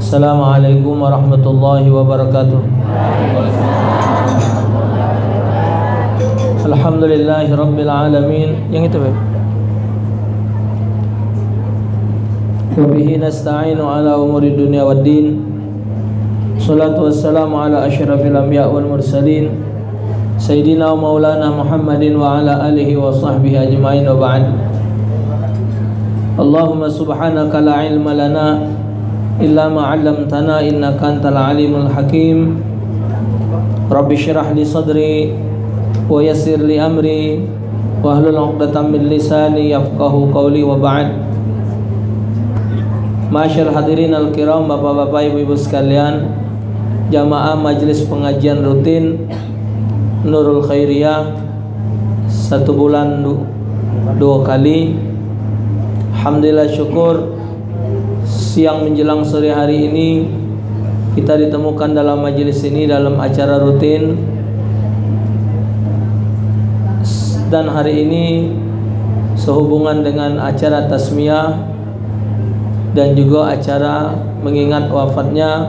Assalamualaikum warahmatullahi wabarakatuh. Alhamdulillahi rabbil alamin. Yang itu baik. Wa bihi nasta'inu ala umuri dunya waddin. Salatu wassalamu ala asyrafil anbiya wal mursalin Sayyidina wa maulana Muhammadin wa ala alihi wa sahbihi ajma'in wa ba'd. Allahumma subhanaka la ilma lana illa ma 'allamtana innaka antal alimul hakim. Rabbi shrah li sadri wa yassir li amri wahlul 'uqdatam min lisani yafqahu qawli wa ba'd. Masyaallah hadirin al-kiram, bapak-bapak, ibu-ibu sekalian, jamaah majelis pengajian rutin Nurul Khairiyah, 1 bulan 2 kali. Alhamdulillah, syukur siang menjelang sore hari ini kita ditemukan dalam majelis ini dalam acara rutin. Dan hari ini sehubungan dengan acara tasmiyah dan juga acara mengingat wafatnya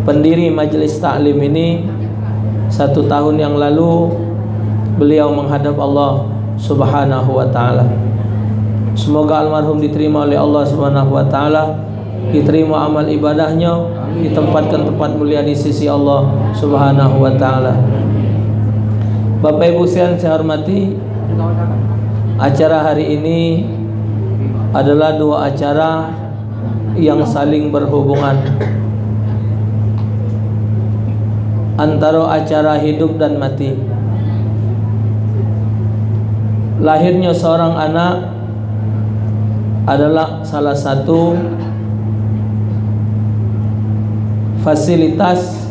pendiri majelis taklim ini. 1 tahun yang lalu beliau menghadap Allah Subhanahu wa ta'ala. Semoga almarhum diterima oleh Allah Subhanahu wa ta'ala, diterima amal ibadahnya, ditempatkan tempat mulia di sisi Allah Subhanahu wa ta'ala. Bapak Ibu sekalian saya hormati, acara hari ini adalah 2 acara yang saling berhubungan, antara acara hidup dan mati. Lahirnya seorang anak adalah salah satu fasilitas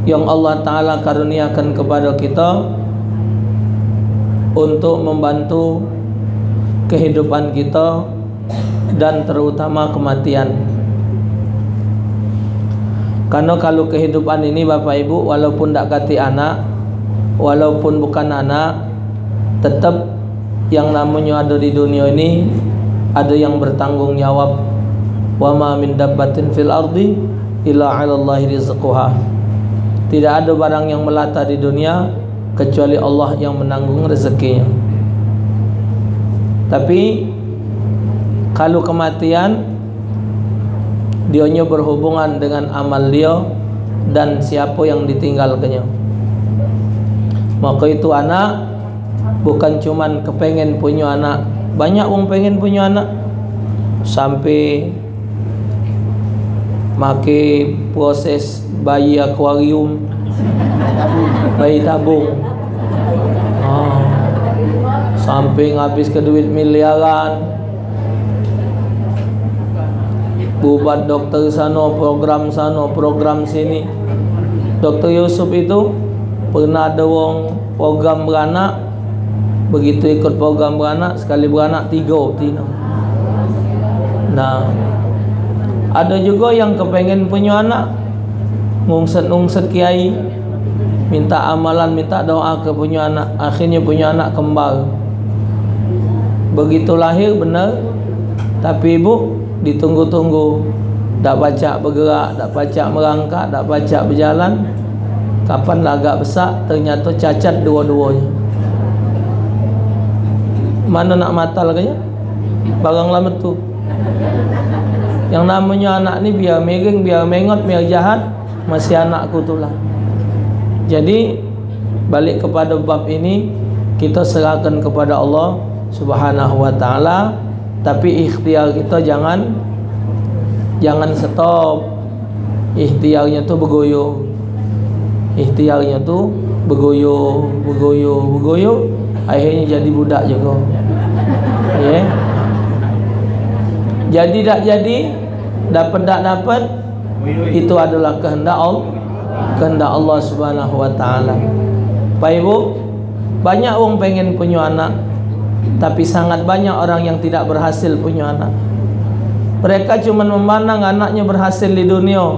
yang Allah Ta'ala karuniakan kepada kita untuk membantu kehidupan kita dan terutama kematian. Karena kalau kehidupan ini Bapak Ibu, walaupun tak kati anak, walaupun bukan anak, tetap yang namanya ada di dunia ini ada yang bertanggung jawab. Wa ma min dabbatin fil ardi illa 'alallahi rizquha. Tidak ada barang yang melata di dunia kecuali Allah yang menanggung rezekinya. Tapi kalau kematian, dionya berhubungan dengan amal dia dan siapa yang ditinggalkannya. Maka itu anak bukan cuman kepengen punya anak. Banyak orang pengen punya anak sampai make proses bayi akuarium, bayi tabung, sampai ngabis ke duit miliaran, buat dokter sana, program sini. Dokter Yusuf itu pernah ada wong program beranak, begitu ikut program beranak, sekali beranak 3 tina. Nah, ada juga yang kepengen punya anak, ngungset kiai, minta amalan, minta doa ke punya anak, akhirnya punya anak kembar. Begitu lahir benar, tapi ibu ditunggu-tunggu, tak pacak bergerak, tak pacak merangkak, tak pacak berjalan. Kapan lah agak besar, ternyata cacat dua-duanya. Mana nak matal kaya? Barang lama tu. Yang namanya anak ni biar miring, biar mengot, biar jahat, masih anakku tu lah. Jadi balik kepada bab ini, kita serahkan kepada Allah Subhanahu wa ta'ala. Tapi ikhtiar kita jangan stop. Ikhtiarnya tu bergoyo. Ikhtiarnya tu bergoyo. Akhirnya jadi budak juga. Ya. Jadi tak jadi, dapat tak dapat, itu adalah kehendak Allah Subhanahu wa ta'ala. Pak Ibu, banyak orang pengen punya anak, tapi sangat banyak orang yang tidak berhasil punya anak. Mereka cuma memandang anaknya berhasil di dunia,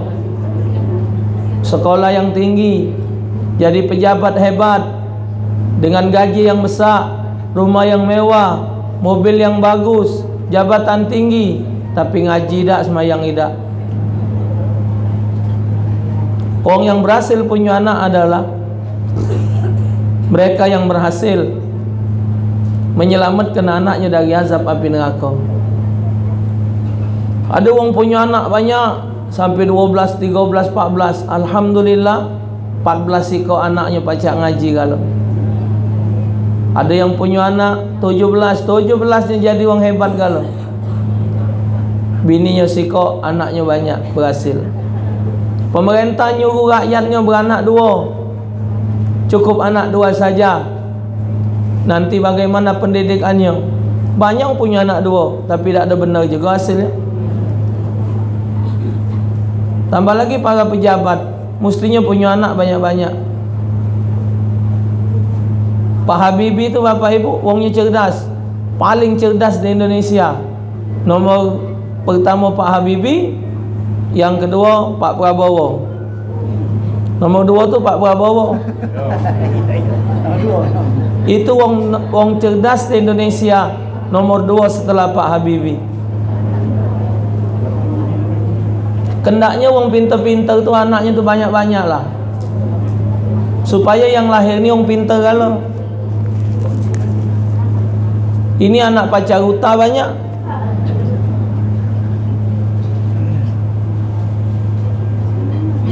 sekolah yang tinggi, jadi pejabat hebat, dengan gaji yang besar, rumah yang mewah, mobil yang bagus, jabatan tinggi, tapi ngaji tak, semayang tidak. Orang yang berhasil punya anak adalah mereka yang berhasil menyelamatkan anaknya dari azab api neraka. Ada orang punya anak banyak sampai 12, 13, 14. Alhamdulillah 14 ekor anaknya pacak ngaji kalau. Ada yang punya anak 17 nya jadi orang hebat kalau. Bininya sikok, anaknya banyak, berhasil. Pemerintah nyuruh rakyatnya beranak 2. Cukup anak 2 saja. Nanti bagaimana pendidikannya? Banyak punya anak 2 tapi tak ada benar juga hasilnya. Tambah lagi para pejabat, mestinya punya anak banyak-banyak. Pak Habibie itu Bapak Ibu, orangnya cerdas, paling cerdas di Indonesia. Nomor pertama Pak Habibie, yang kedua Pak Prabowo. Nomor 2 tu Pak Prabowo. Itu orang cerdas di Indonesia, nomor 2 setelah Pak Habibie. Kendaknya orang pintar-pintar tu anaknya tu banyak-banyak lah, supaya yang lahir ni orang pintar kalau. Ini anak pacar huta banyak.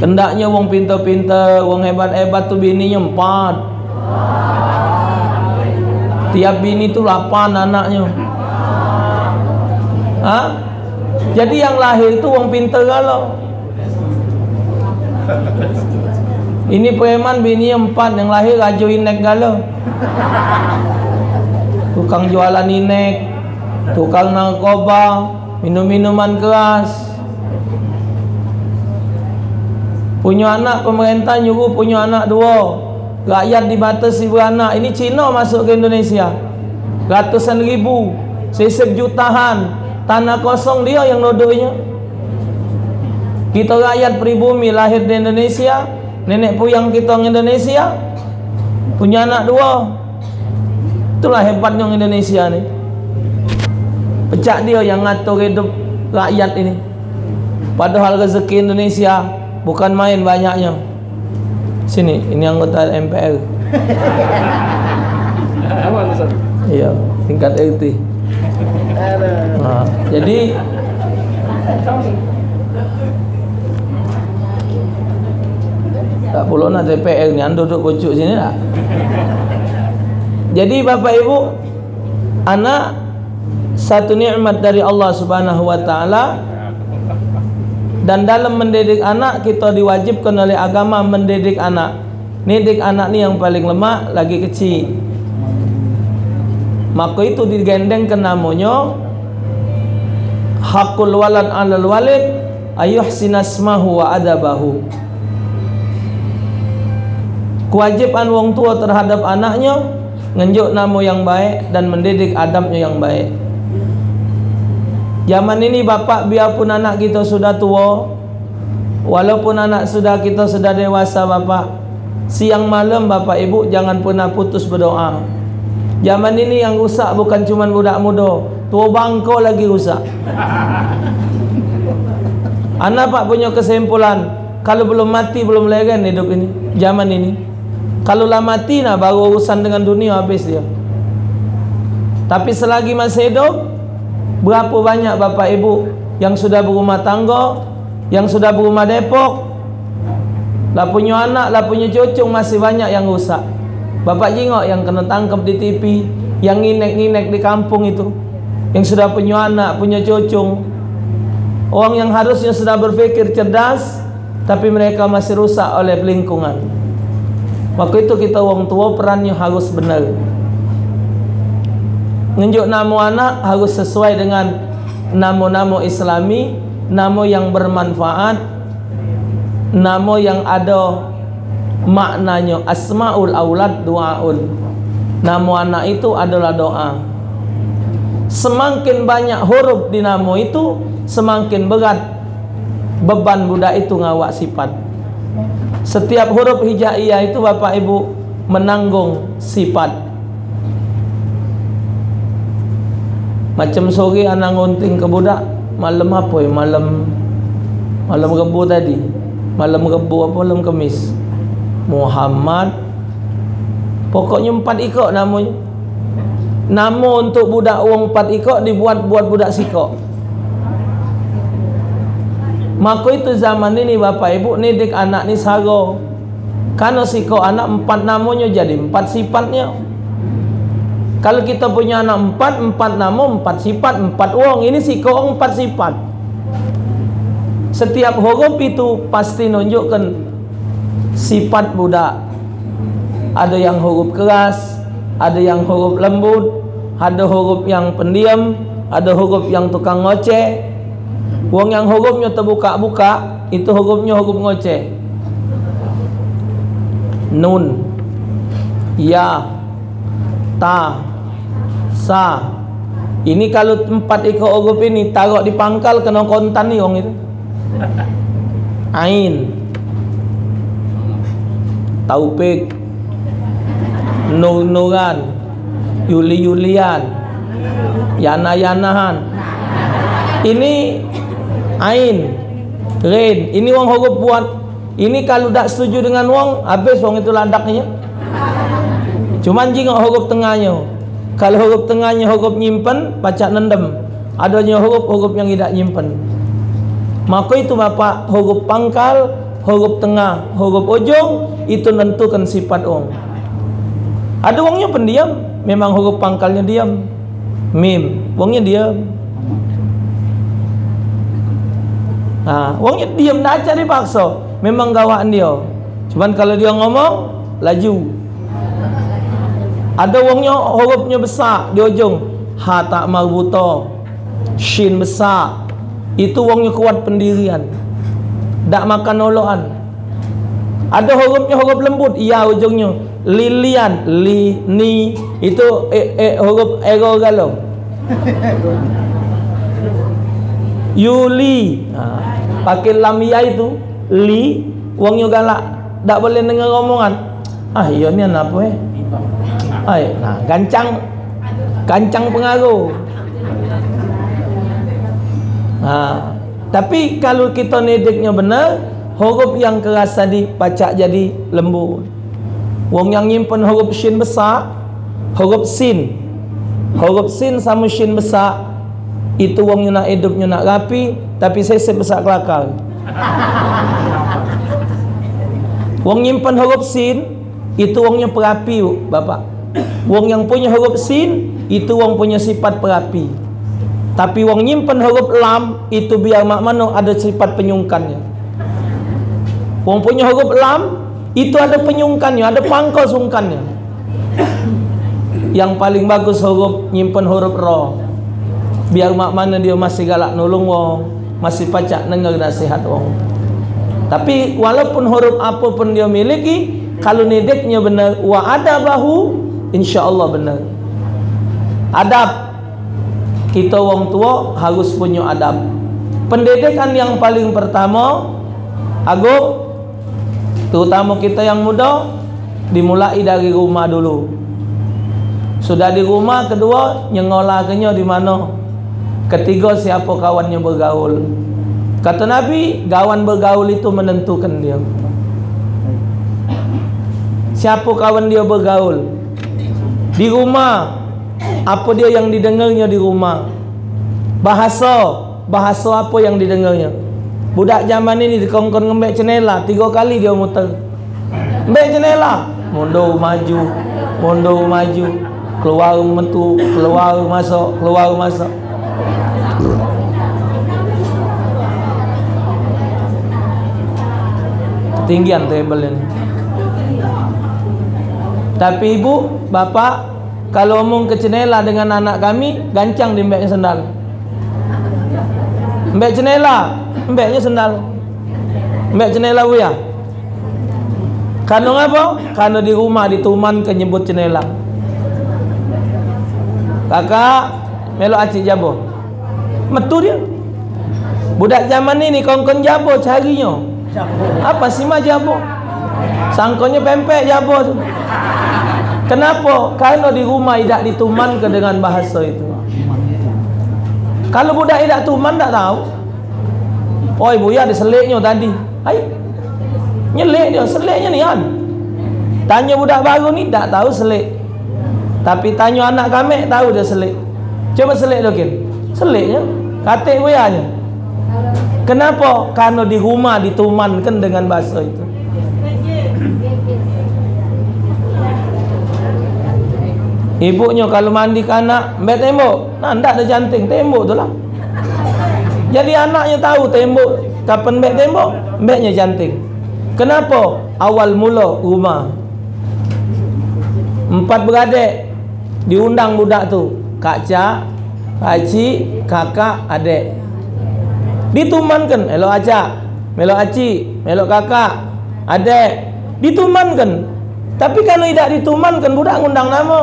Kendaknya orang pintar-pintar, orang hebat-hebat tu bininya 4. Tiap bini tu 8 anaknya. Jadi yang lahir tu orang pintar kalau. Ini preman bininya 4, yang lahir raja inek kalau. Tukang jualan inek, tukang narkoba, minum-minuman keras. Punya anak, pemerintah nyuruh punya anak 2. Rakyat dibatasi beranak. Ini Cina masuk ke Indonesia, ratusan ribu, sisip jutaan. Tanah kosong dia yang nodoknya. Kita rakyat pribumi lahir di Indonesia, nenek puyang kita orang Indonesia, punya anak 2. Itulah hebatnya orang Indonesia ni. Pecah dia yang ngatur hidup rakyat ini. Padahal rezeki Indonesia bukan main banyaknya. Sini, ini anggota MPR. Iya, tingkat RT. Jadi tak perlu nak DPR ni, anda duduk pucuk sini tak? Jadi Bapak Ibu, anak satu nikmat dari Allah Subhanahu wa taala, dan dalam mendidik anak kita diwajibkan oleh agama mendidik anak. Didik anak ni yang paling lemah, lagi kecil. Maka itu digendengkan namanya hakul walad 'alal walid ayuhsina asmahu wa adabahu. Kewajiban wong tua terhadap anaknya ngenjuk nama yang baik dan mendidik adabnya yang baik. Zaman ini bapak, biarpun anak kita sudah tua, walaupun anak kita sudah dewasa bapak, siang malam Bapak Ibu jangan pernah putus berdoa. Zaman ini yang rusak bukan cuma budak muda, tua bangko lagi rusak. Anak pak punya kesimpulan, kalau belum mati belum legen hidup ini, zaman ini. Kalau lah mati nah baru urusan dengan dunia habis dia. Tapi selagi masih hidup, berapa banyak Bapak Ibu yang sudah berumah tangga, yang sudah berumah Depok, lah punya anak, lah punya cucu, masih banyak yang rusak. Bapak jengok yang kena tangkap di TV, yang nginek-nginek di kampung itu, yang sudah punya anak, punya cucu. Orang yang harusnya sudah berpikir cerdas, tapi mereka masih rusak oleh lingkungan. Maka itu kita orang tua perannya harus benar. Ngenjuk nama anak harus sesuai dengan nama-nama Islami, nama yang bermanfaat, nama yang ada maknanya. Asmaul aulad du'aun. Nama anak itu adalah doa. Semakin banyak huruf di nama itu, semakin berat beban budak itu ngawak sifat. Setiap huruf hijaiyah itu Bapak Ibu menanggung sifat. Macam sore anak ngunting ke budak, malam apa ya? Malam Rebu tadi. malam Rebu apa malam Khamis. Muhammad, pokoknya 4 ikok namanya. Nama untuk budak orang 4 ikok dibuat buat budak sikok. Maka itu zaman ini bapak ibu didik anak ni sara. Karena sikok anak 4 namanya jadi 4 sifatnya. Kalau kita punya anak 4 nama, 4 sifat, 4 orang. Ini sikok orang 4 sifat. Setiap huruf itu pasti nunjukkan sifat budak. Ada yang huruf keras, ada yang huruf lembut, ada huruf yang pendiam, ada huruf yang tukang ngoceh. Wong yang hurufnya terbuka-buka itu hurufnya huruf ngoceh. Nun, ya, ta, sa. Ini kalau 4 ekor huruf ini taruh di pangkal kena kontan ni orang itu. Ain, Taufik, Nur-Nuran, Yuli-Yulian, Yana-Yanahan. Ini Ain, Rin. Ini wong huruf buat. Ini kalau tak setuju dengan wong, habis wong itu ladaknya. Cuman jingok huruf tengahnya. Kalau huruf tengahnya huruf nyimpen, pacak nendem. Adanya huruf-huruf yang tidak nyimpen. Maka itu bapak, huruf pangkal, huruf tengah, huruf ujung itu menentukan sifat wong. Ada wongnya pendiam, memang huruf pangkalnya diam. Mim, wongnya diam. Wongnya diam nak cari paksa, memang gawaan dia. Cuman kalau dia ngomong laju. Ada wongnya hurufnya besar di ujung, ha tak marbuta, shin besar. Itu wongnya kuat pendirian, tak makan oloan. Ada hurufnya huruf lembut, ya ujungnya lilian, li, ni. Itu huruf ego galau. Yuli, pakai lam ya itu li, wongnya galak, tak boleh dengar omongan. Iya ni apa nah, gancang pengaruh. Tapi kalau kita nediknya benar, huruf yang keras tadi pacak jadi lembut. Wong yang nyimpen huruf shin besar, huruf sin sama shin besar, itu wongnya nak hidupnya nak rapi, tapi sesep besar kelakar. Wong nyimpen huruf sin, itu wongnya perapi bapak. Wong yang punya huruf sin, itu wong punya sifat perapi. Tapi wong nyimpen huruf lam, itu biar mak mano ada sifat penyungkannya. Wong punya huruf lam, itu ada penyungkannya, ada pangkal sungkannya. Yang paling bagus huruf nyimpen huruf ro. Biar mak mana dia masih galak nolong wong, masih pacak dengar nasihat wong. Tapi walaupun huruf apapun dia miliki, kalau nedeknya benar, wa adabahu, insya-Allah benar. Adab, kita wong tua harus punya adab. Pendidikan yang paling pertama, agung, terutama kita yang muda, dimulai dari rumah dulu. Sudah di rumah, kedua nyengolahnya di mana? Ketiga, siapa kawannya bergaul. Kata Nabi, kawan bergaul itu menentukan dia. Siapa kawan dia bergaul? Di rumah, apa dia yang didengarnya di rumah? Bahasa apa yang didengarnya? Budak zaman ini dikongkon ngembek cenela 3 kali dia muter. Ngembek cenela, mundur maju, keluar mentu, keluar masuk. Ketinggian table ini. Tapi ibu, bapak, kalau omong ke cenela dengan anak kami, gancang di mbeknya sendal. Mbek cenela, mbeknya sendal. Mbek cenela buya. Karena apa? Karena di rumah dituman ke nyebut cenela. Kakak, melo acik jabo. Metu dia. Budak zaman ini kongkon jabo carinya. Apa sih mah jabo? Sangkonya pempek jabo tu. Kenapa? Karena di rumah tidak dituman ke dengan bahasa itu. Kalau budak tidak tuman tak tahu. Oh ibu ya diseliknya tadi. Hai, Nyelik dia, seliknya ni kan. Tanya budak baru ni tak tahu selik. Tapi tanya anak kami tahu dia selik. Coba selik dia kan. Seliknya, katik boyanya. Kenapa? Karena di rumah ditumankan dengan bahasa itu. Ibunya kalau mandi ke anak, mbak tembok. Nah, ndak ada janting, tembok tu lah. Jadi anaknya tahu tembok. Kapan mbak tembok? Mbaknya janting. Kenapa? Awal mula rumah. 4 beradik diundang budak tu. Kak Cak, Pak Cik, kakak, adik. Ditumankan, elok acak, melok acik, melok kakak, adik. Ditumankan. Tapi kalau tidak ditumankan, budak ngundang nama.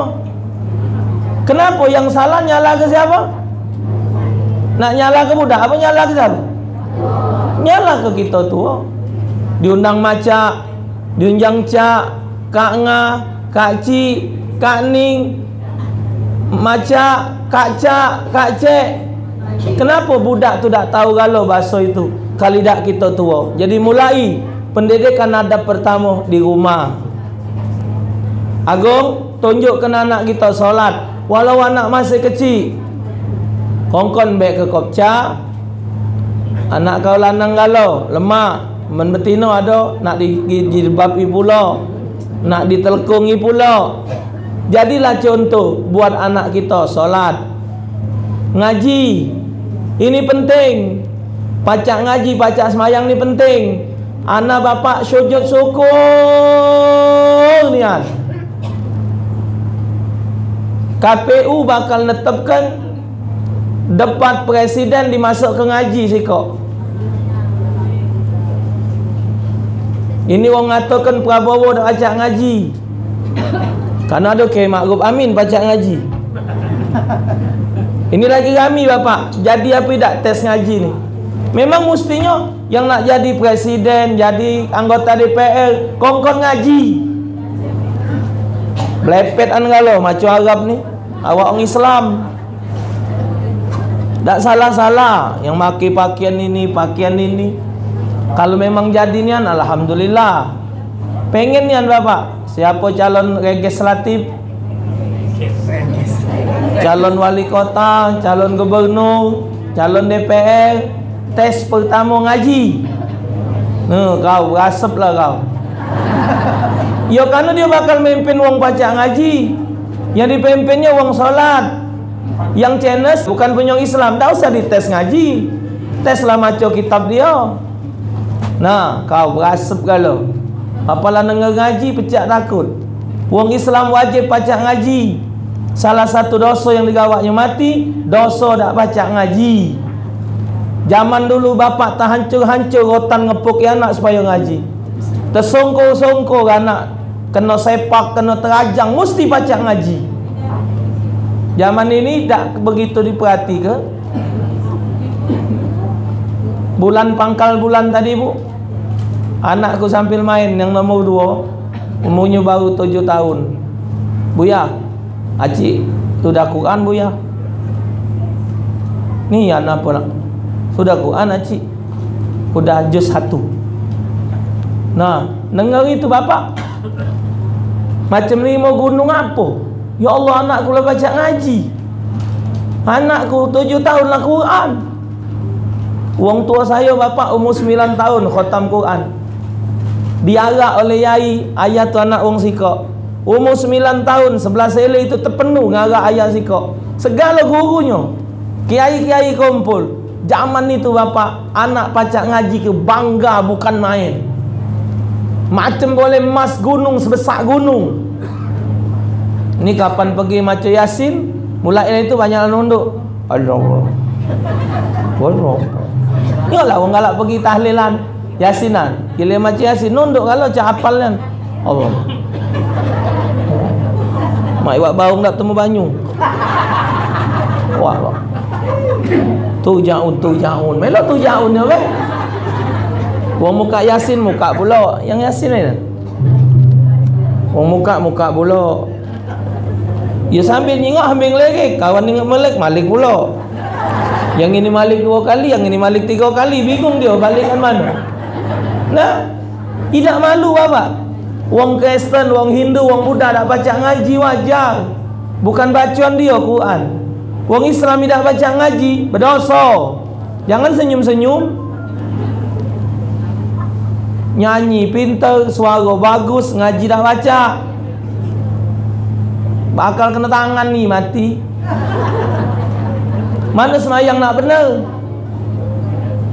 Kenapa? Yang salah nyala ke siapa? Nak nyala ke budak? Apa nyala ke siapa? Nyala ke kita tua. Diundang macak, diundang cak, kak ngah, kak cik, kak ning, macak, kak cak, kak cek. Kenapa budak tu tak tahu kalau bahasa itu? Kalau tidak kita tua. Jadi mulai pendidikan adab pertama di rumah. Agung, tunjukkan anak kita solat. Walau anak masih kecil, kongkon baik ke kopca. Anak kau lanang galau, lemak, men betino ada nak dijilbabi pula, nak ditelkungi pula. Jadilah contoh buat anak kita solat, ngaji. Ini penting. Pacak ngaji, pacak semayang ni penting. Anak bapak sujud syukur niat. KPU bakal netapkan debat presiden dimasuk ke ngaji sikok. Ini orang ngatakan Prabowo dah pacak ngaji. Karena ada ke Ma'ruf Amin pacak ngaji. Ini lagi kami bapak. Jadi apa tak tes ngaji ni? Memang mestinya yang nak jadi presiden, jadi anggota DPR, kongkon ngaji. Belepet an galau macam Arab ni. Awak orang Islam. Tak salah-salah yang pakai pakaian ini, pakaian ini. Kalau memang jadi nian, alhamdulillah. Pengen nian bapak, siapa calon legislatif, calon wali kota, calon gubernur, calon DPR, tes pertama ngaji. Kau berasap lah kau. Ya karena dia bakal memimpin wong pacak ngaji. Yang dipimpinnya wong solat. Yang cenes bukan penyong Islam, tak usah dites ngaji. Teslah maco kitab dia. Nah, kau berasap kalau. Apalah dengar ngaji pecah takut. Wong Islam wajib pacak ngaji. Salah satu dosa yang digawaknya mati, dosa tak pacak ngaji. Zaman dulu bapak tak hancur-hancur rotan ngepuk ya anak supaya ngaji. Tersongkor-songkor anak kena sepak, kena terajang, mesti pacak ngaji. Zaman ini tak begitu diperhati ke? Bulan pangkal bulan tadi bu, anakku sambil main yang nombor 2, umurnya baru 7 tahun. Buya, Acik, sudah Quran Buya? Ni anak apa nak? Sudah Quran Acik? Sudah juz 1. Nah, dengar itu bapak. Macam 5 gunung apa? Ya Allah, anakku lah baca ngaji. Anakku 7 tahun lah Quran. Wong tua saya bapak umur 9 tahun khatam Quran. Diarak oleh yai, ayat tu anak wong sikok. Umur 9 tahun, 11 sele itu terpenuh ngarak ayat sikok. Segala gurunya, kiai-kiai kumpul. Zaman itu bapak, anak pacak ngaji ke bangga bukan main. Macam boleh emas gunung sebesar gunung. Ini kapan pergi macam Yasin, mulai itu banyak nunduk. Allah. Yalah orang galak pergi tahlilan Yasinan. Gila macam Yasin nunduk kalau cak hafalnya. Allah. Mak iwak baung tak temu banyu. Wah. Tu jaun. Melok tu jaun ya weh. Wong muka Yasin muka pula. Yang Yasin ni. Wong muka pula. Ya sambil nyingok ambil lagi. Kawan ingat malik pula. Yang ini malik 2 kali, yang ini malik 3 kali. Bingung dia balikkan mana. Nah, Tidak malu apa? Wong Kristen, wong Hindu, wong Buddha tak baca ngaji wajar. Bukan bacaan dia Quran. Wong Islam tidak baca ngaji berdosa. Jangan senyum-senyum. Nyanyi pintar, suara bagus, ngaji tak baca. Bakal kena tangan nih, mati. Mana semayang nak benar?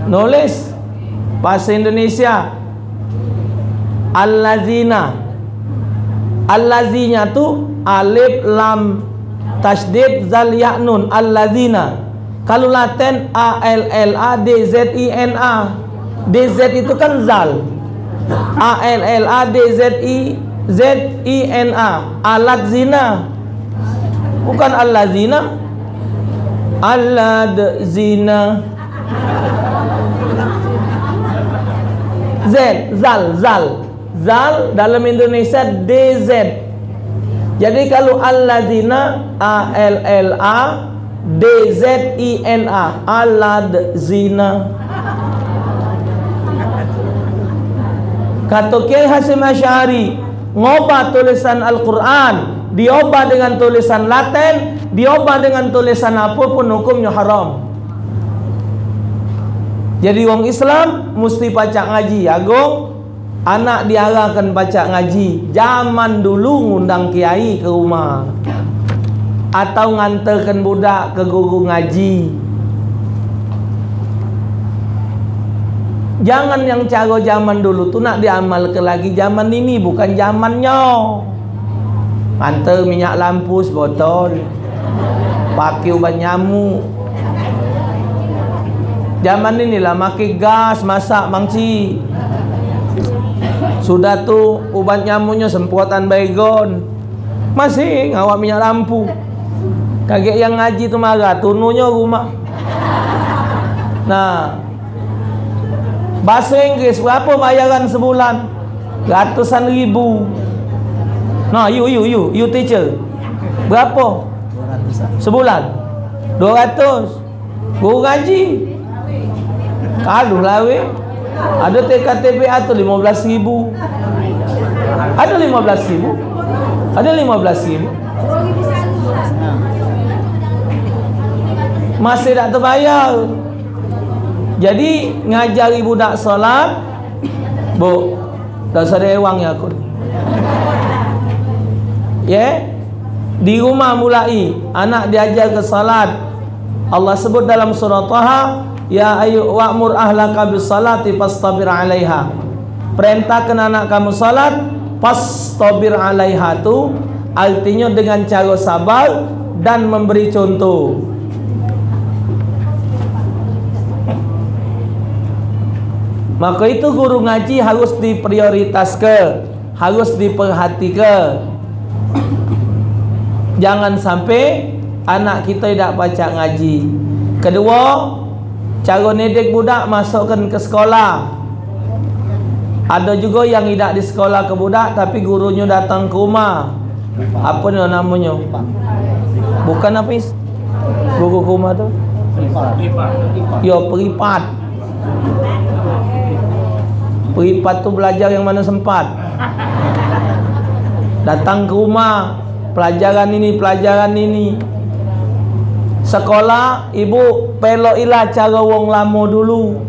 Nulis bahasa Indonesia. Allazina. Allazinya tu alif lam tasydid zal ya nun. Allazina. Kalau Latin A L L A D Z I N A. DZ itu kan zal. A L L A D Z I N A. Alat zina. Bukan allazina. Alad zina. Z, zal dalam Indonesia DZ. Jadi kalau allazina A L L A D Z I N A, alad zina. Kata Kiai Hasyim Asy'ari, ngubah tulisan Al-Quran, diubah dengan tulisan Latin, diubah dengan tulisan apapun, hukumnya haram. Jadi wong Islam mesti baca ngaji. Agung anak diarahkan baca ngaji. Zaman dulu ngundang kiai ke rumah atau nganterkan budak ke guru ngaji. Jangan yang cara zaman dulu tu nak diamalkan lagi zaman ini, bukan zamannya. Antar minyak lampu sebotol, pakai ubat nyamuk. Zaman inilah makai gas masak mangci. Sudah tu ubat nyamuknya semprotan baygon. Masih ngawak minyak lampu. Kakek yang ngaji tu marah, tununya rumah. Nah, bahasa Inggris berapa bayaran sebulan? Ratusan ribu. Nah, you teacher. Berapa? 200 sebulan. 200. Guru ngaji. Aduh lah weh. Ada TKTPA tu 15.000. Ada 15.000. Ada 15.000. Masih tak terbayar. Jadi ngajari budak solat, bu, dah serewang ya aku. Di rumah mulai anak diajar ke salat. Allah sebut dalam surah Taha, ya ayu wa'mur ahlaka bis salati fastabir 'alaiha. Perintahkan anak kamu salat, fastabir 'alaiha tu artinya dengan cara sabar dan memberi contoh. Maka itu guru ngaji harus diprioritaskan, harus diperhatikan. Jangan sampai anak kita tidak baca ngaji. Kedua, cara didik budak masukkan ke sekolah. Ada juga yang tidak di sekolah ke budak, tapi gurunya datang ke rumah. Apa ni namanya? Bukan Hafiz. Guru ke rumah tu? Ya, peripat. Peripat tu belajar yang mana sempat. Datang ke rumah, pelajaran ini. Sekolah ibu pelokilah cara wong lama dulu.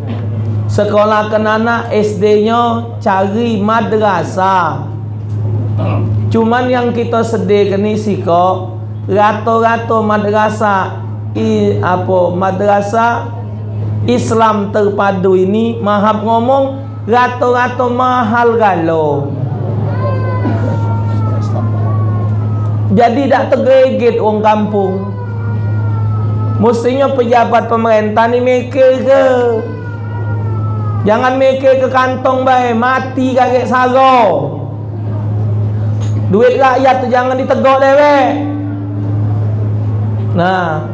Sekolah kan anak SD-nya cari madrasah. Cuman yang kita sediakan ni kok rato-rato madrasah madrasah Islam terpadu ini mahap ngomong rato-rato mahal galau. Jadi tak tergegit orang kampung. Mestinya pejabat pemerintah ni mikir ke. Jangan mikir ke kantong baik, mati kakek saro. Duit rakyat tu jangan ditegok dewek. Nah,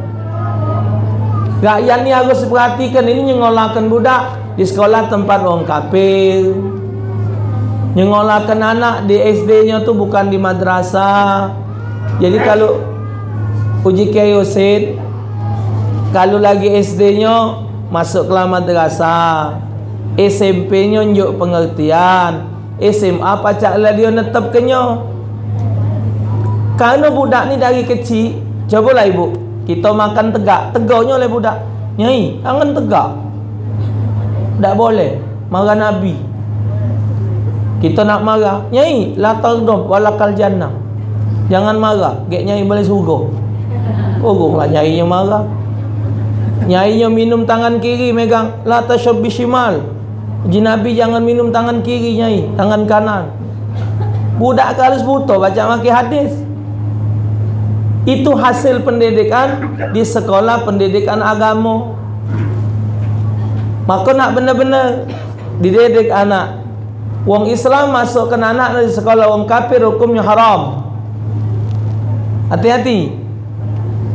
rakyat ni harus perhatikan. Ini nyengolahkan budak di sekolah tempat orang kafir. Nyengolahkan anak di SD-nya tu bukan di madrasah. Jadi kalau uji keyosid, kalau lagi SD-nya masuk ke madrasah. SMP-nya njuk pengertian, SMA pacak lah dia netap kenyo. Karena budak ni dari kecil, cobalah ibu, kita makan tegak, tegaknya oleh budak. Nyai, jangan tegak. Tak boleh, marah Nabi. Kita nak marah, Nyai, la taghdab walakal jannah. Jangan marah, gek Nyai boleh surga. Lah Nyai yang marah. Nyai yang minum tangan kiri megang, la tashrab bishimal. Nabi jangan minum tangan kiri Nyai, tangan kanan. Budak harus buta baca maki hadis. Itu hasil pendidikan di sekolah pendidikan agama. Maka nak benar-benar dididik anak. Wong Islam masukkan anak dari sekolah wong kafir hukumnya haram. Hati-hati.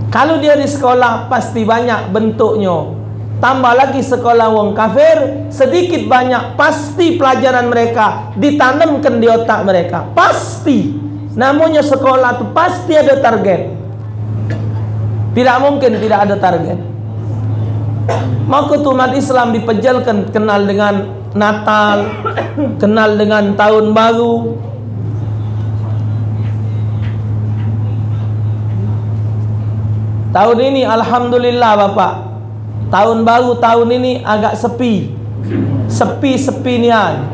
Kalau dia di sekolah pasti banyak bentuknya. Tambah lagi sekolah wong kafir, sedikit banyak pasti pelajaran mereka ditanamkan di otak mereka. Pasti. Namanya sekolah itu pasti ada target. Tidak mungkin tidak ada target. Maka umat Islam dipejalkan kenal dengan Natal, kenal dengan Tahun Baru. Tahun ini alhamdulillah Bapak, Tahun Baru tahun ini agak sepi. Sepi-sepi nian.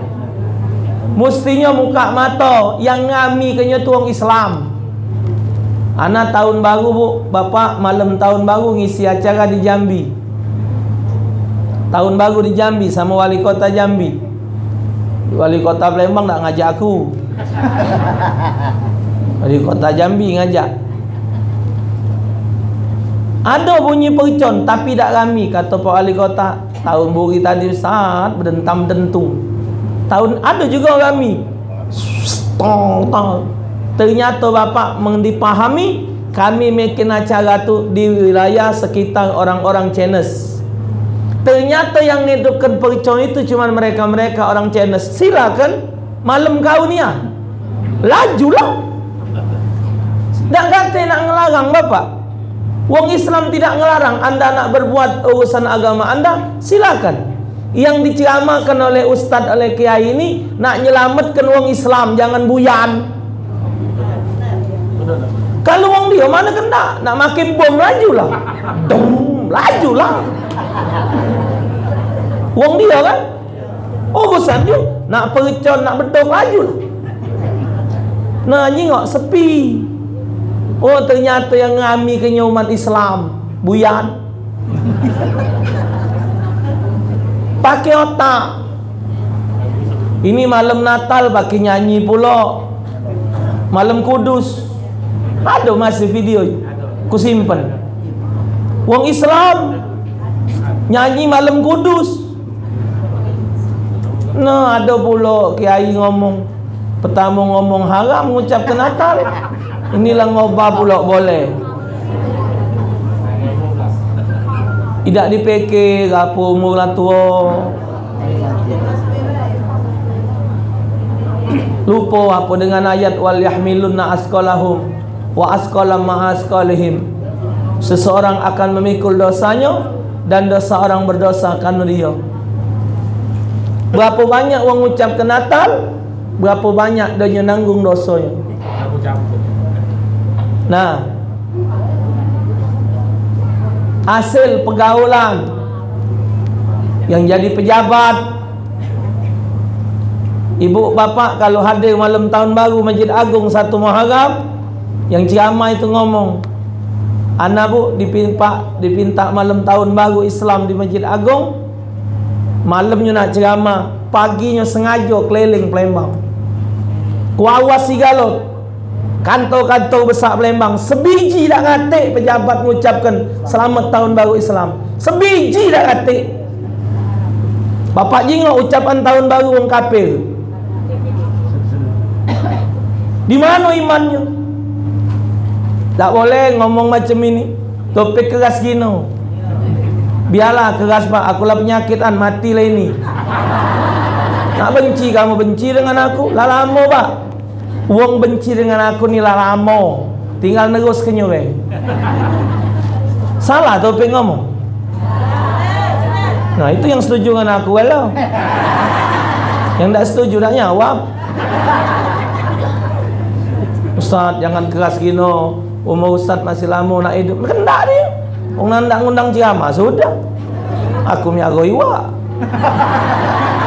Mestinya muka mata yang ngami kenya tuang Islam. Anak Tahun Baru bu, Bapak malam Tahun Baru ngisi acara di Jambi. Tahun Baru di Jambi sama wali kota Jambi. Wali kota Palembang tak ngajak aku. Wali kota Jambi ngajak. Ada bunyi percon tapi tak kami, kata Pak Wali Kota. Tahun Baru tadi saat berdentam dentung. Tahun ada juga kami. Ternyata Bapak mendipahami kami bikin acara tu di wilayah sekitar orang-orang Chinese. Ternyata yang hidupkan percon itu cuma mereka-mereka orang Chinese. Silakan malam kau ni ah. Lajulah. Tak kata nak ngelarang Bapak. Wong Islam tidak ngelarang anda nak berbuat urusan agama anda, silakan. Yang diceramakan oleh ustaz, oleh kiai ini nak nyelamatkan wong Islam, jangan buyan. Kalau wong dia mana kena nak makin bom, lajulah. Lajulah. Wong dia kan urusan dia nak percon, nak bedok, lajulah. Nah, nyingok sepi. Oh, ternyata yang ngami kenya umat Islam buyan. Pakai otak. Ini malam Natal pakai nyanyi pula. Malam Kudus ada masih video ku simpen. Wong Islam nyanyi malam Kudus. Nah, ada pula kiai ngomong. Pertama ngomong haram mengucapkan Natal. Inilah ngobah pula boleh. Tidak dipikir apa umur lah tua. Lupa apa dengan ayat wal yahmilunna asqalahum wa asqalam ma asqalihim. Seseorang akan memikul dosanya dan dosa orang berdosa karena dia. Berapa banyak orang ucapkan Natal, berapa banyak dia nanggung dosanya. Nah, hasil pergaulan yang jadi pejabat, ibu bapak kalau hadir malam Tahun Baru Masjid Agung 1 Muharram, yang ceramah itu ngomong, anak bu dipinta malam Tahun Baru Islam di Masjid Agung, malamnya nak ceramah, paginya sengaja keliling Palembang, kuawas Sigalot, kantor-kantor besar Palembang, sebiji dah ngatik pejabat mengucapkan selamat Tahun Baru Islam. Sebiji dah ngatik. Bapak jingok ucapan Tahun Baru orang kafir. Di mana imannya? Tak boleh ngomong macam ini. Topik keras gino. Biarlah keras pak, akulah penyakitan, matilah ini. Nak benci kamu benci dengan aku, lah lama pak. Wong benci dengan aku ni lah lama, tinggal nerus kenyuwe. Salah topik ngomong. Nah, itu yang setuju dengan aku kalau. Yang tak setuju tak jawab. Ustaz, jangan keras gino. Umur Ustaz masih lama nak hidup. Kendak dia. Orang nak ngundang ceramah sudah. Aku miaro iwak.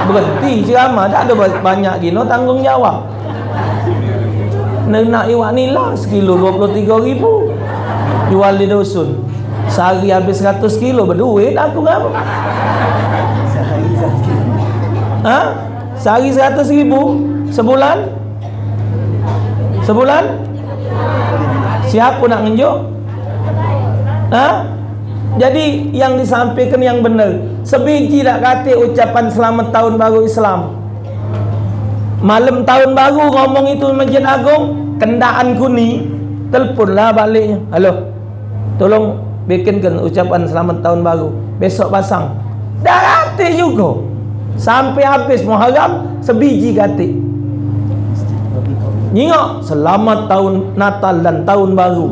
Berhenti ceramah, tak ada banyak gino tanggungjawab. Nak iwak nila sekilo 23,000. Jual di dusun. Sehari habis 100 kilo berduit aku ngapa? Ha? Sehari 100,000 sebulan? Sebulan? Siapa nak ngenjuk? Ha? Jadi yang disampaikan yang benar. Sebiji tak kata ucapan selamat tahun baru Islam. Malam tahun baru ngomong itu Masjid Agung, kendaanku ni teleponlah baliknya. Halo. Tolong bikinkan ucapan selamat tahun baru. Besok pasang. Dah kata juga. Sampai habis Muharram sebiji kata. Nyingok selamat tahun Natal dan tahun baru.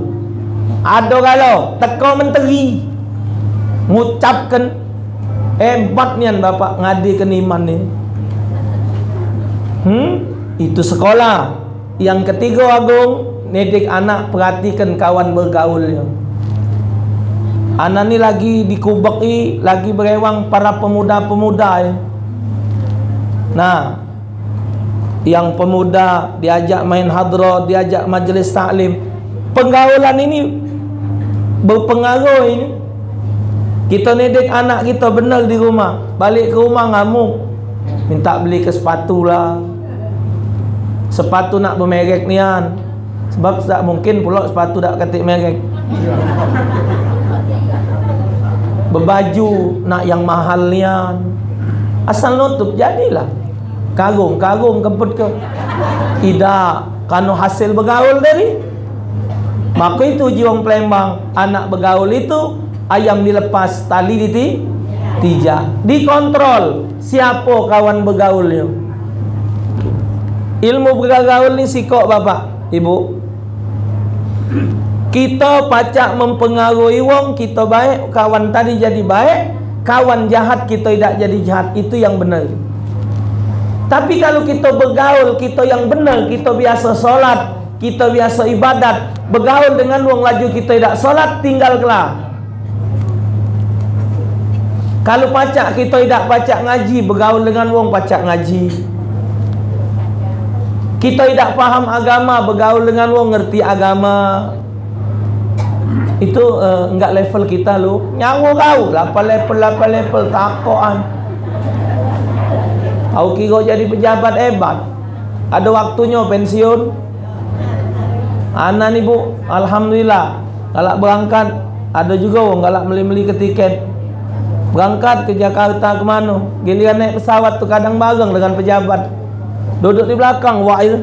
Ada kalau teko menteri mengucapkan hebat nian bapak ngadikan iman ni. Itu sekolah. Yang ketiga Agung, didik anak perhatikan kawan bergaulnya. Anak ni lagi dikubeki, lagi berewang para pemuda-pemuda ya. Nah, yang pemuda diajak main hadra, diajak majlis taklim. Penggaulan ini berpengaruh ini. Kita didik anak kita benar di rumah, balik ke rumah ngamuk, minta beli ke sepatu lah. Sepatu nak bermerek nian. Sebab tak mungkin pula sepatu tak ketik merek. Berbaju nak yang mahal nian. Asal nutup jadilah. Karung kemput ke. Tidak kanu hasil bergaul tadi. Maka itu jiwang Palembang, anak bergaul itu ayam dilepas, tali tijak. Dikontrol siapa kawan bergaulnya. Ilmu bergaul ni sikok bapak, ibu. Kita pacak mempengaruhi wong, kita baik, kawan tadi jadi baik, kawan jahat kita tidak jadi jahat. Itu yang benar. Tapi kalau kita bergaul, kita yang benar, kita biasa solat, kita biasa ibadat, bergaul dengan wong laju kita tidak solat, tinggal kelah. Kalau pacak kita tidak pacak ngaji, bergaul dengan wong pacak ngaji. Kita tidak faham agama, bergaul dengan wong ngerti agama. Itu enggak level kita lu. Nyawa kau 8 level takoan. Kau kira jadi pejabat hebat. Ada waktunya pensiun. Anak ni bu, alhamdulillah. Kalau berangkat, ada juga wong galak beli ke tiket. Berangkat ke Jakarta ke mana? Giliran naik pesawat tu kadang bareng dengan pejabat. Duduk di belakang wak itu.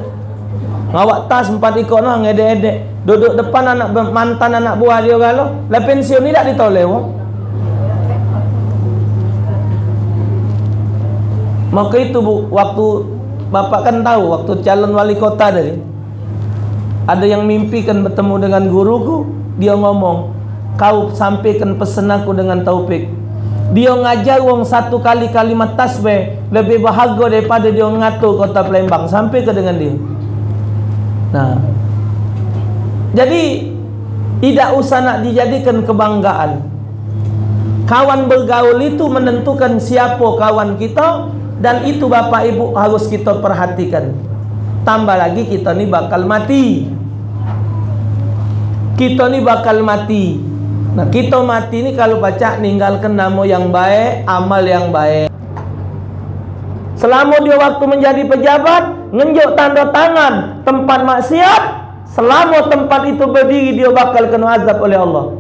Ngawak tas 4 ikut noh ngedek-edek. Duduk depan mantan anak buah dia kalau. Lah pensiun ni tak ditoleh wong. Maka itu bu, waktu bapak kan tahu waktu calon wali kota tadi. Ada yang mimpikan bertemu dengan guruku, dia ngomong, "Kau sampaikan pesan aku dengan taufik." Dia ngajar wong 1 kali kalimat tasbih lebih bahagia daripada dia ngatur kota Palembang. Sampai ke dengan dia. Nah, jadi tidak usah nak dijadikan kebanggaan. Kawan bergaul itu menentukan siapa kawan kita, dan itu bapak ibu harus kita perhatikan. Tambah lagi kita ni bakal mati. Kita ni bakal mati. Nah, kita mati ni kalau baca ninggalkan nama yang baik, amal yang baik. Selama dia waktu menjadi pejabat, ngenjuk tanda tangan tempat maksiat, selama tempat itu berdiri dia bakal kena azab oleh Allah.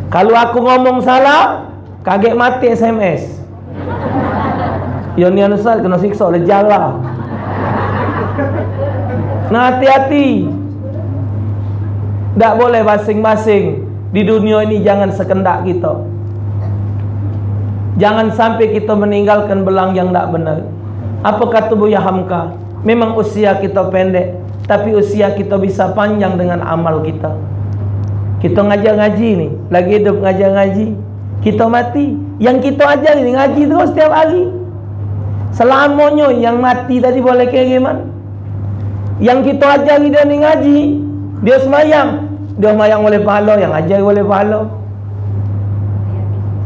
Kalau aku ngomong salah, kaget mati SMS. Ya ni Ustaz kena siksa oleh jala. Nah, hati-hati. Tak boleh basing-basing. Di dunia ini jangan sekendak kita. Jangan sampai kita meninggalkan belang yang tak benar. Apa kata Buya Hamka? Memang usia kita pendek, tapi usia kita bisa panjang dengan amal kita. Kita ngajar ngaji ni, lagi hidup ngajar ngaji, kita mati, Yang kita ajar ni ngaji terus setiap hari. Selamanya yang mati tadi boleh kiriman. Yang kita ajar dia ni ngaji, dia semayang boleh pahala, yang ajar boleh pahala.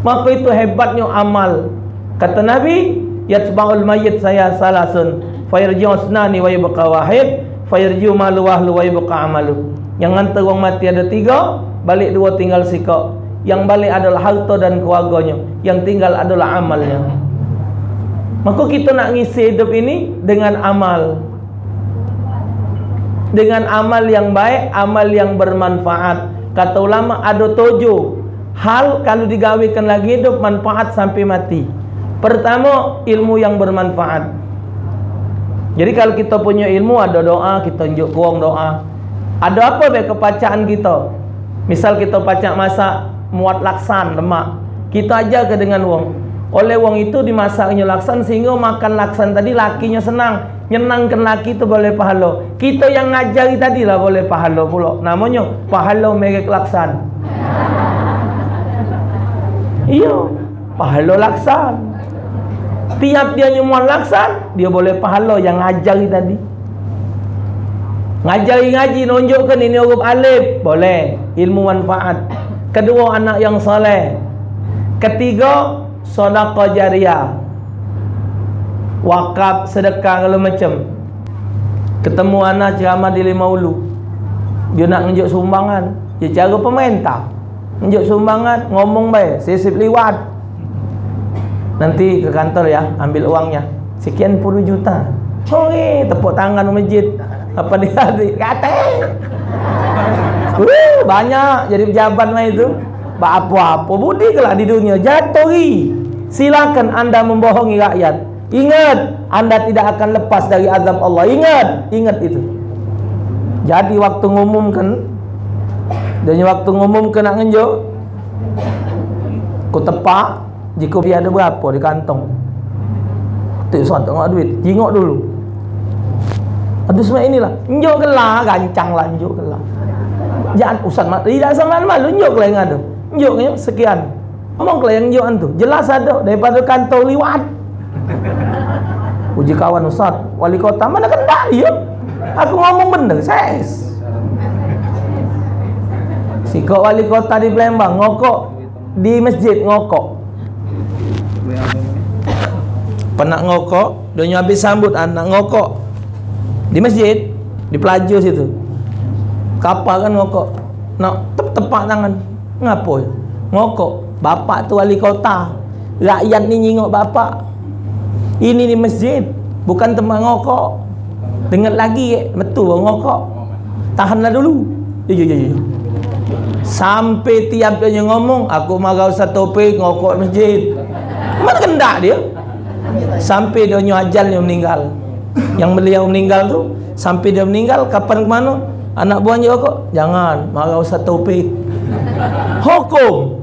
Maka itu hebatnya amal. Kata Nabi, yatba'ul mayyit saya salasun fayarji'u asnani wa yabqa wahid fayarji'u malu wahlu wa yabqa amalu. Yang hantar orang mati ada 3, balik 2 tinggal sikap. Yang balik adalah harta dan keluarganya, yang tinggal adalah amalnya. Maka kita nak ngisi hidup ini dengan amal, dengan amal yang baik, amal yang bermanfaat. Kata ulama ada 7 hal kalau digawikan lagi hidup manfaat sampai mati. Pertama, ilmu yang bermanfaat. Jadi kalau kita punya ilmu, ada doa, kita tunjuk kurang doa. Ada apa baik kepacaan kita? Misal kita pacak masak muat laksan lemak, kita ajar ke dengan wong. Oleh wong itu dimasaknya laksan sehingga makan laksan tadi lakinya senang, nyenangkan laki itu boleh pahala. Kita yang ngajari tadi lah boleh pahala pula. Namanya pahala merek laksan. Iya, pahala laksan. Tiap dia nyumun laksan, dia boleh pahala yang ngajari tadi. Ngajari ngaji, nunjukkan ini huruf alif, boleh, ilmu manfaat. Kedua, anak yang soleh. Ketiga, sedekah jariah, wakaf, sedekah kalau macam. Ketemu anak ceramah di 5 Ulu, dia nak nunjuk sumbangan, dia cara pemerintah nunjuk sumbangan, ngomong baik, sisip liwat, nanti ke kantor ya, ambil uangnya sekian puluh juta. Tepuk tangan masjid. Apa dia kata? Banyak jadi pejabat mah itu. Apa-apa budi kelah di dunia jatuhi. Silakan anda membohongi rakyat. Ingat, anda tidak akan lepas dari azab Allah. Ingat itu. Jadi waktu ngumumkan, dan waktu ngumumkan nak ngenjuk, ku tepak, jika dia ada berapa di kantong. Tak usah tengok duit, jingok dulu. Aduh semua inilah, njuk kelah, gancang lah njuk kelah. Jangan usah tidak sangat malu, njuk kelah yang ada. Njuknya sekian. Ngomong kelah yang njukan tu, jelas ada daripada kantong liwat. Uji kawan Ustaz, wali kota mana kendak dia? Aku ngomong bener, ses. Si kok wali kota di Palembang ngokok di masjid ngokok. Pernah ngokok, dia habis sambut anak ngokok di masjid, di pelaju situ. Kapal kan ngokok, nak tepak tangan. Ngapa? Ngokok. Bapak tu wali kota, rakyat ni nyingok bapak. Ini di masjid, bukan tempat ngokok. Dengar lagi betul ngokok. Tahanlah dulu. Ya. Sampai tiap dia ngomong, aku marah Ustaz Taufik ngokok masjid. Mana kendak dia? Sampai dia ajalnya meninggal. Yang beliau meninggal tu, sampai dia meninggal, kapan ke mana? Anak buahnya kok, jangan marah Ustaz Taufik. Hukum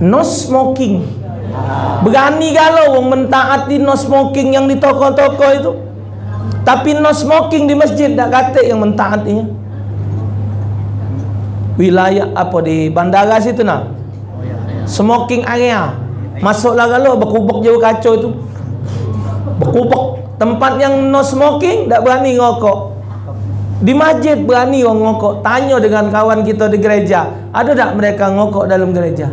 no smoking. Berani kalau orang mentaati no smoking yang di toko-toko itu, tapi no smoking di masjid tak kata yang mentaatinya. Wilayah apa di bandara situ nah, smoking area. Masuklah kalau berkubuk jauh kacau itu, berkubuk. Tempat yang no smoking tak berani ngokok. Di masjid berani orang ngokok. Tanya dengan kawan kita di gereja, ada tak mereka ngokok dalam gereja?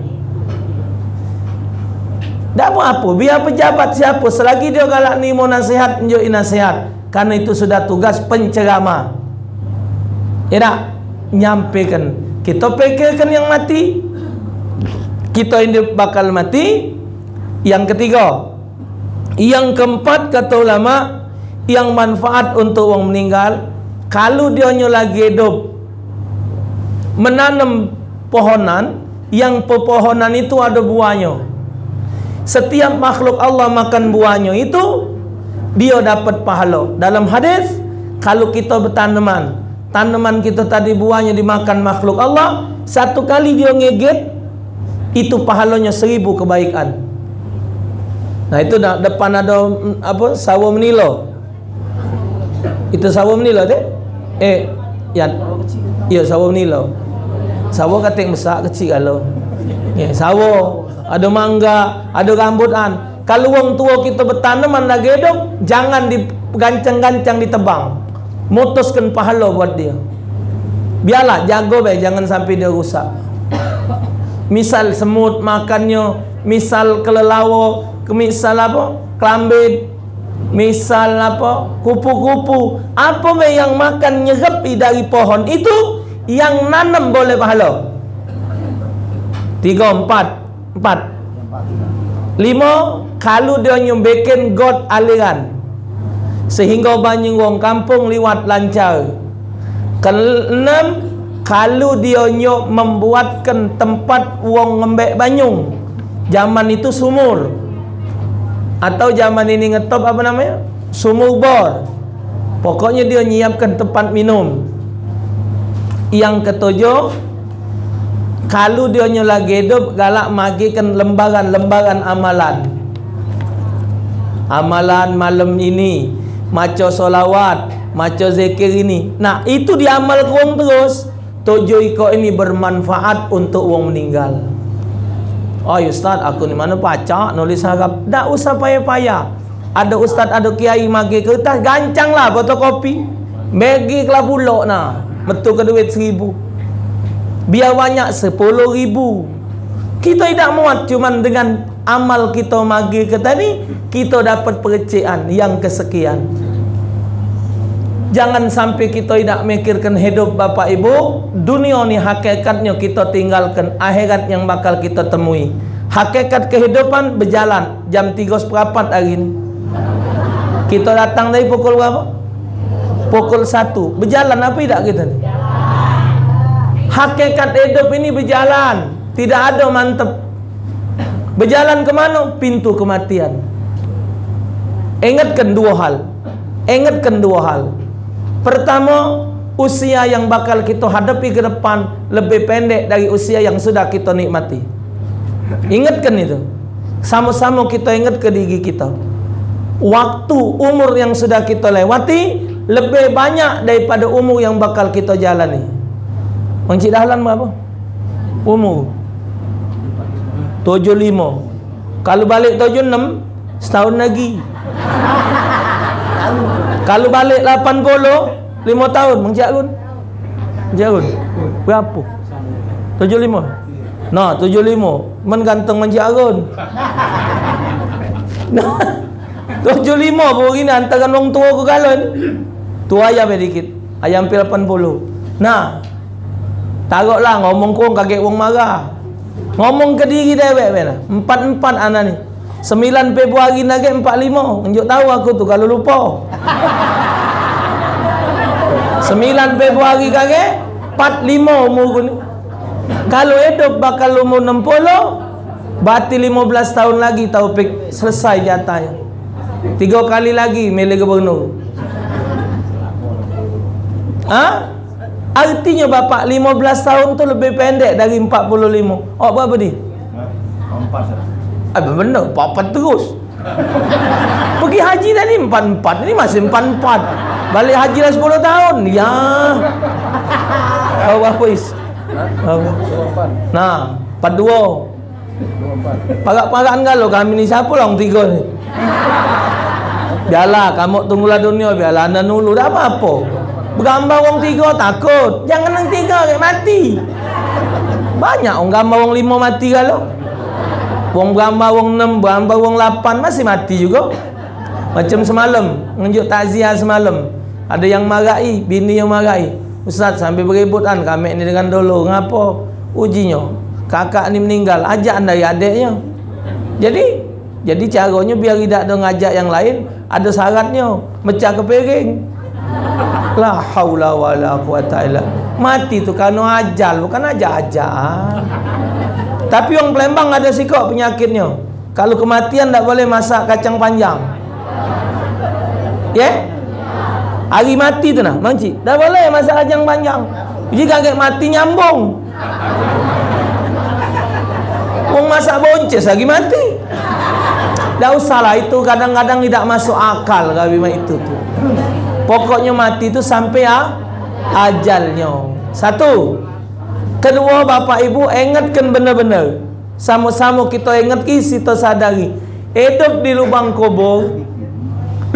Tak apa-apa, biar pejabat siapa, selagi dia galak ni mau nasihat, tunjukin nasihat. Karena itu sudah tugas penceramah. Ya tak? Nyampaikan. Kita pikirkan yang mati, kita ini bakal mati. Yang ketiga, yang keempat kata ulama, yang manfaat untuk orang meninggal, kalau dia lagi hidup, menanam pohonan, yang pepohonan itu ada buahnya. Setiap makhluk Allah makan buahnya itu, dia dapat pahala. Dalam hadis, kalau kita bertanaman, tanaman kita tadi buahnya dimakan makhluk Allah, satu kali dia ngegit, itu pahalanya 1000 kebaikan. Nah itu depan ada apa, sawo menilo. Itu sawo menilo teh? Ya sawo menilo. Sawo kating besar kecil kalau. Sawo, ada mangga, ada rambutan. Kalau wong tua kita bertanaman lagi hidup, jangan digancang-gancang ditebang. Mutuskan pahala buat dia. Biarlah jago baik, jangan sampai dia rusak. Misal semut makannya, misal kelelawar, misal apa? Kelambit, misal apa? Kupu-kupu. Apa baik yang makan nyerepi dari pohon itu yang nanam boleh pahala. 3, 4, 5. Kalau dia bikin got aliran sehingga banyak wong kampung liwat lancar. 6. Kalau dia membuatkan tempat wong ngembek banyung. Zaman itu sumur, atau zaman ini ngetop apa namanya, sumur bor. Pokoknya dia nyiapkan tempat minum. Yang ke-7, kalau dia lagi hidup galak magikan lembaran-lembaran amalan. Amalan malam ini, maca solawat, maca zikir ini. Nah, itu diamal wong terus. 7 ikut ini bermanfaat untuk wong meninggal. Oh Ustaz, aku ni mana pacak nulis harap. Tak usah payah-payah. Ada ustaz, ada kiai magi kertas, gancang lah fotokopi. Bagi kelah pulak nah. Betul ke duit 1,000. Biar banyak 10,000. Kita tidak muat cuman dengan amal kita magi ke tadi, kita dapat percayaan yang kesekian. Jangan sampai kita tidak mikirkan hidup Bapak Ibu. Dunia ni hakikatnya kita tinggalkan, akhirat yang bakal kita temui. Hakikat kehidupan berjalan. Jam 3:04 hari ini kita datang dari pukul berapa? Pukul 1. Berjalan apa tidak kita ni? Hakikat hidup ini berjalan, tidak ada mantap. Berjalan ke mana? Pintu kematian. Ingatkan dua hal. Pertama, usia yang bakal kita hadapi ke depan lebih pendek dari usia yang sudah kita nikmati. Ingatkan itu. Sama-sama kita ingat ke diri kita. Waktu umur yang sudah kita lewati lebih banyak daripada umur yang bakal kita jalani. Cik Dahlan berapa? Umur 75. Kalau balik 76, setahun lagi. Kalau balik 80, 5 tahun. Cik Agun? Cik Agun? Berapa? 75? Nah, 75. Men ganteng Cik Agun. 75 pun ini antara orang tua ke galon. Tua ayam sedikit. Ayam hampir 80. Nah, taruhlah ngomong kong kaget wong marah. Ngomong ke diri dewek mana? 44 anak ni. 9 Februari lagi 45. Unjuk tahu aku tu kalau lupa. 9 Februari kaget 45 umur aku ni. Kalau hidup bakal umur 60, berarti 15 tahun lagi Taufik selesai jatahnya. 3 kali lagi milih gubernur. Artinya bapak 15 tahun tu lebih pendek dari 45. Oh berapa ni? 4. Benar, 4 terus. Pergi haji tadi 44. Ini masih 44. Balik haji dah 10 tahun. Ya. Oh apa is? Nah, 42. Parak-parakan kalau kami ni siapa lah orang 3 ni. Biarlah kamu tunggulah dunia, biarlah anda dulu, tak apa-apa. Bergambar orang 3 takut. Jangan yang 3 kayak mati. Banyak orang gambar orang 5 mati kalau. Orang gambar orang 6, gambar orang 8 masih mati juga. Macam semalam, ngunjuk takziah semalam. Ada yang marahi, bini yang marahi. Ustaz sampai beributan kami ni dengan dulu. Ngapa? Ujinya kakak ni meninggal, ajak dari adiknya. Jadi caranya biar tidak ada ngajak yang lain, ada syaratnya, mecah kepiring. La haula wala quwata illa. Mati tu kerana ajal, bukan ajak-ajak. Tapi orang Palembang ada sikap penyakitnya. Kalau kematian tak boleh masak kacang panjang. Ya? Yeah? Hari mati tu nah, Makcik. Tak boleh masak kacang panjang. Jika kaget mati nyambung. Orang masak bonces lagi mati. Tak usahlah, itu kadang-kadang tidak masuk akal kalimat itu tu. Pokoknya mati itu sampai ajalnya. 1. Kedua, Bapak Ibu ingatkan benar-benar Sama-sama kita ingat kita sadari hidup di lubang kubur.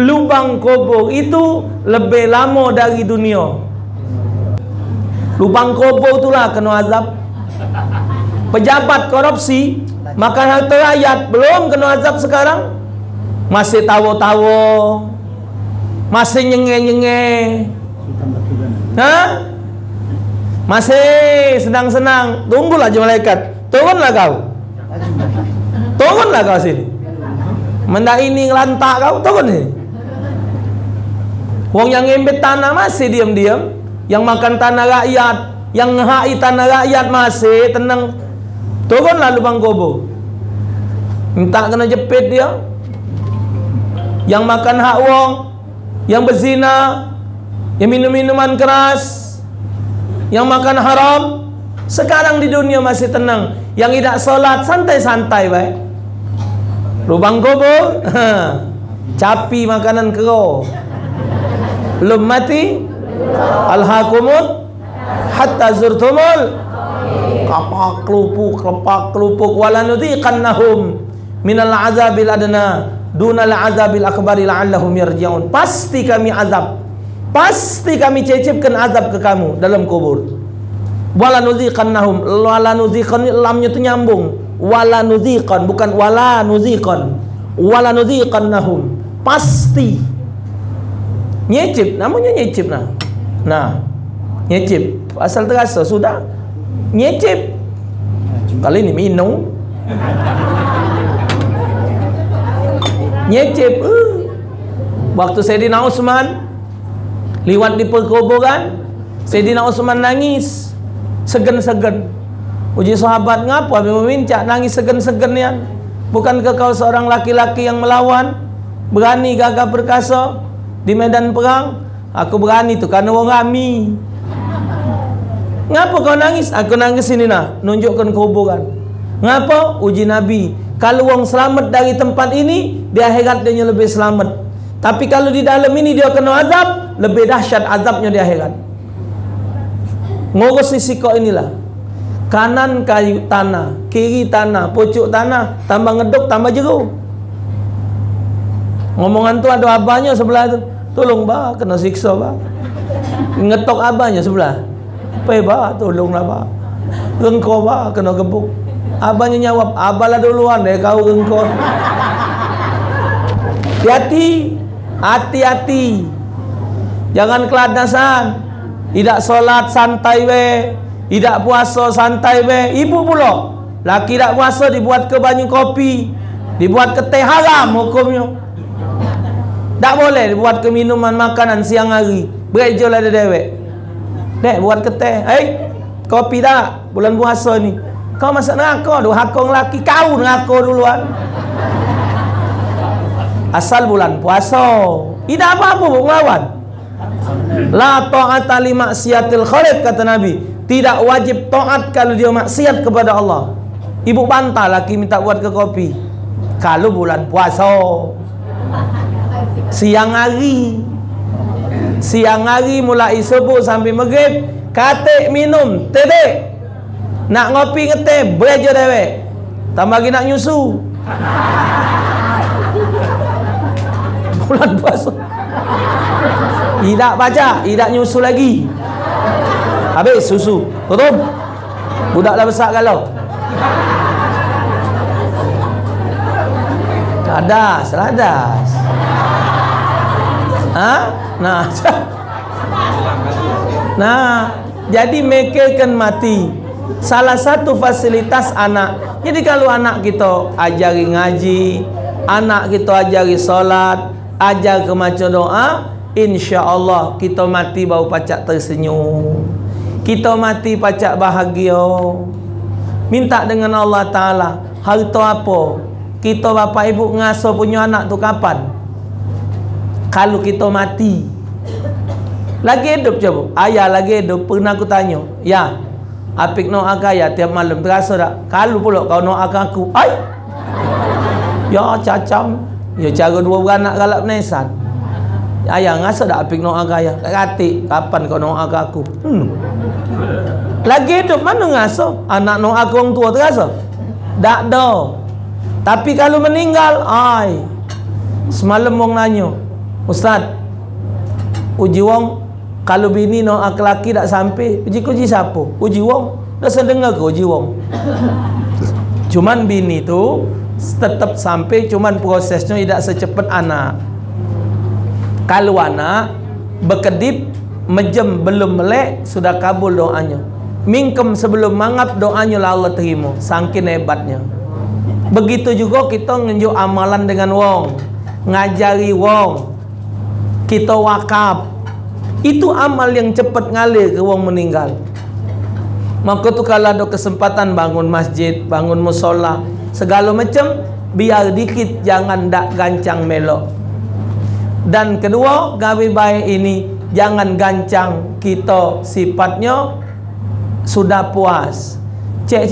Lubang kubur itu lebih lama dari dunia. Lubang kubur itulah kena azab. Pejabat korupsi makan harta rakyat belum kena azab sekarang. Masih tawa-tawa, masih nyenge-nyenge, masih senang-senang. Tunggulah je malaikat. Turunlah kau. Turunlah kau sini. Mendak ini ngelantak kau, turun ni. Wong yang ngembet tanah masih diam-diam, yang makan tanah rakyat, yang ngehai tanah rakyat masih tenang. Turunlah lubang kubur. Minta kena jepit dia. Yang makan hak wong, yang berzina, yang minum minuman keras, yang makan haram, sekarang di dunia masih tenang. Yang tidak solat santai-santai baik. Lubang kubur, capi makanan kero. Belum mati, alhaqumut hatta zurtumul kapak kelupuk walanudhiqannahum minal azabil adna dunal azabil akbari la'allahum yarji'un. Pasti kami azab, pasti kami cecipkan azab ke kamu dalam kubur. Walanudhiqannahum, walanudhiqan lamnya itu nyambung. Walanudhiqan bukan walanudhiqan. Walanudhiqannahum, pasti. Nyecip, namanya nyecip nah. Nah, nyecip asal terasa sudah nyecip. Kali ini minum nyecip. Waktu Sayyidina Utsman liwat di perkuburan, Sayyidina Utsman nangis segen-segen. Uji sahabat, ngapa memincak nangis segen-segen ya? Bukankah kau seorang laki-laki yang melawan, berani, gagah perkasa di medan perang? Aku berani tu karena orang kami. Ngapa kau nangis? Aku nangis ini nah, nunjukkan kuburan. Ngapa? Uji Nabi. Kalau orang selamat dari tempat ini, di akhirat dia lebih selamat. Tapi kalau di dalam ini dia kena azab, lebih dahsyat azabnya di akhirat. Ngurus sisi kau inilah. Kanan kayu tanah, kiri tanah, pucuk tanah, tambah ngeduk, tambah jeruk. Ngomongan tu ada abahnya sebelah tu. Tolong bah, kena siksa bah. Ngetok abahnya sebelah. Pai bah, tolonglah bah. Rengkau bah, kena gebuk. Abahnya nyawab, abahlah duluan deh kau rengkau. Hati-hati, hati-hati. Jangan keladasan. Tidak solat santai we, tidak puasa santai we. Ibu pula, laki tak puasa dibuat ke banyu kopi, dibuat ke teh, haram hukumnya. Tak boleh buat ke minuman makanan siang hari. Berejo lah dewek. Dek buat ke teh. Kopi tak bulan puasa ni. Kau masak neraka tu hakong laki, kau neraka duluan. Asal bulan puasa. Tidak apa-apa pun melawan. La ta'ata li maksiatil khaliq, kata Nabi. Tidak wajib taat kalau dia maksiat kepada Allah. Ibu bantah laki minta buat ke kopi. Kalau bulan puasa. Siang hari mulai subuh sampai maghrib, katik minum tedek. Nak ngopi ngeteh bereja dewek. Tambah lagi nak nyusu. Bulan puasa. Tidak baca, tidak nyusu lagi. Habis susu. Tutup. Budaklah besar kalau. Ladas. Nah, jadi mikirkan mati. Salah satu fasilitas anak. Jadi kalau anak kita ajari ngaji, anak kita ajari solat, ajar ke macam doa, insya-Allah kita mati bau pacak tersenyum. Kita mati pacak bahagia. Minta dengan Allah Ta'ala. Harta apa? Kita bapa ibu ngasuh punya anak tu kapan? Kalau kita mati. Lagi hidup coba. Ayah lagi hidup. Pernah aku tanya. Ya, apik doa kaya tiap malam. Terasa tak? Kalau pula kau doakan aku. Ay! Ya cacam. Ya cara dua beranak galak penesan. Ayah ngasa tak apik doa kaya? Katik. Kapan kau doakan aku? Lagi hidup mana ngasa? Anak doa aku orang tua terasa? Tak ada. Tapi kalau meninggal, semalam wong nanya, Ustaz, uji wong kalau bini no laki tak sampai, uji siapa? Uji wong. Dah sedengar ke uji wong? Cuman bini tu tetap sampai, cuman prosesnya tidak secepat anak. Kalau anak berkedip mejem belum melek, sudah kabul doanya. Mingkem sebelum mangap, doanya lah Allah terima. Saking hebatnya. Begitu juga kita ngenjuk amalan dengan wong, ngajari wong, kita wakaf. Itu amal yang cepat ngalir ke wong meninggal. Maka tu kalau ada kesempatan bangun masjid, bangun musola, segala macam, biar dikit, jangan dak gancang melok. Dan kedua, gawe baik ini jangan gancang, kita sifatnya sudah puas. Cek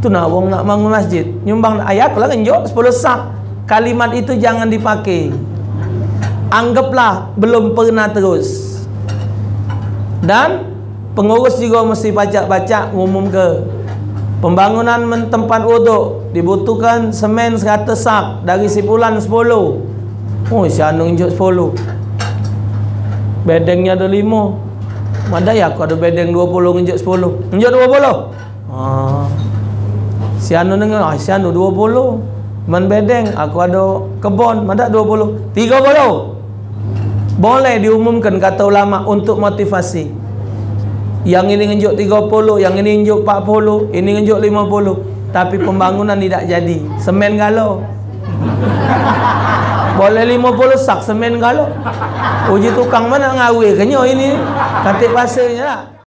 tu nak wong nak bangun masjid, nyumbang ayat lah ngenjok 10 sak. Kalimat itu jangan dipakai. Anggaplah belum pernah terus. Dan pengurus juga mesti baca-baca ngumum ke pembangunan tempat wuduk dibutuhkan semen 100 sak dari simpulan 10. Oh, si anu ngenjok 10. Bedengnya ada 5. Mana ya aku ada bedeng 20 ngenjok 10. Ngenjok 20. Si anu dengar, si anu 20. Man bedeng aku ada kebon, mana 20. 30. Boleh diumumkan kata ulama untuk motivasi. Yang ini ngenjuk 30, yang ini ngenjuk 40, ini ngenjuk 50. Tapi pembangunan tidak jadi. Semen galau. Boleh 50 sak semen galau. Uji tukang mana ngawe kenyo ini. Katik pasirnya lah.